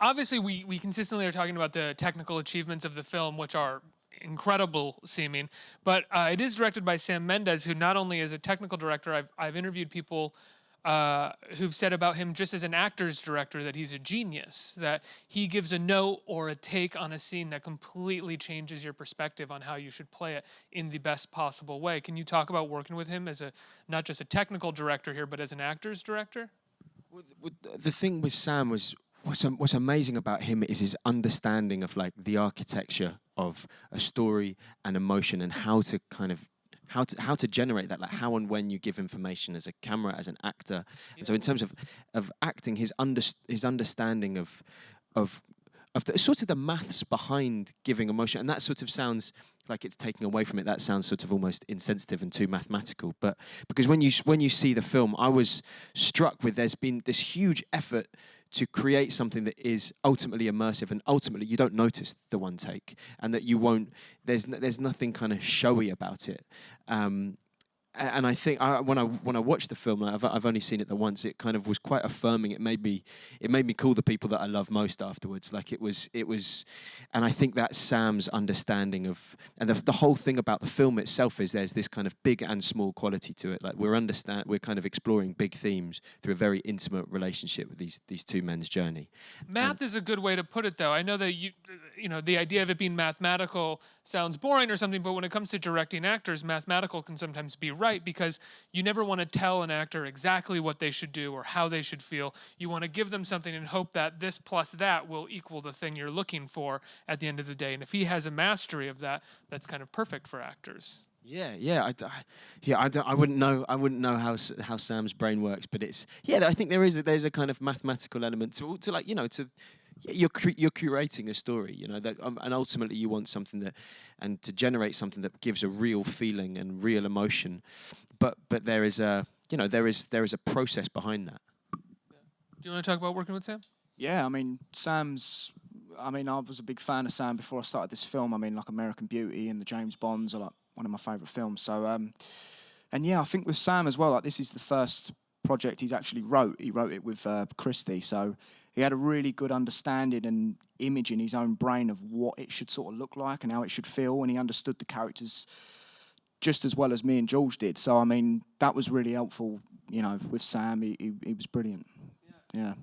obviously we consistently are talking about the technical achievements of the film, which are incredible seeming, but it is directed by Sam Mendes, who not only is a technical director, I've interviewed people who've said about him just as an actor's director that he's a genius, that he gives a note or a take on a scene that completely changes your perspective on how you should play it in the best possible way. Can you talk about working with him as a not just a technical director here, but as an actor's director? The thing with Sam was what's amazing about him is his understanding of like the architecture of a story and emotion and how to kind of how to generate that, like how and when you give information as a camera, as an actor. And so in terms of acting, his understanding of the sort of the maths behind giving emotion, and that sort of sounds like it's taking away from it. That sounds sort of almost insensitive and too mathematical. But because when you see the film, I was struck with there's been this huge effort to create something that is ultimately immersive, and ultimately you don't notice the one take, and that you won't. There's nothing kind of showy about it. And I think when I watched the film, I've only seen it the once. It kind of was quite affirming. It made me call the people that I love most afterwards. Like it was, and I think that's Sam's understanding of, and the whole thing about the film itself is there's this kind of big and small quality to it. Like we're kind of exploring big themes through a very intimate relationship with these two men's journey. Math is a good way to put it, though. I know that you know the idea of it being mathematical sounds boring or something, but when it comes to directing actors, mathematical can sometimes be right, because you never want to tell an actor exactly what they should do or how they should feel. You want to give them something and hope that this plus that will equal the thing you're looking for at the end of the day. And if he has a mastery of that, that's kind of perfect for actors. I wouldn't know how Sam's brain works, but I think there's a kind of mathematical element to like, you know, to you're curating a story, you know, that and ultimately you want something and to generate something that gives a real feeling and real emotion, but there is a process behind that. Yeah. Do you want to talk about working with Sam? Yeah, I mean, I was a big fan of Sam before I started this film. I mean, like American Beauty and the James Bonds are like one of my favourite films. So, and yeah, I think with Sam as well, like this is the first project he's actually wrote. He wrote it with Christie, so he had a really good understanding and image in his own brain of what it should sort of look like and how it should feel, and he understood the characters just as well as me and George did. So, I mean, that was really helpful, you know, with Sam. He was brilliant. Yeah.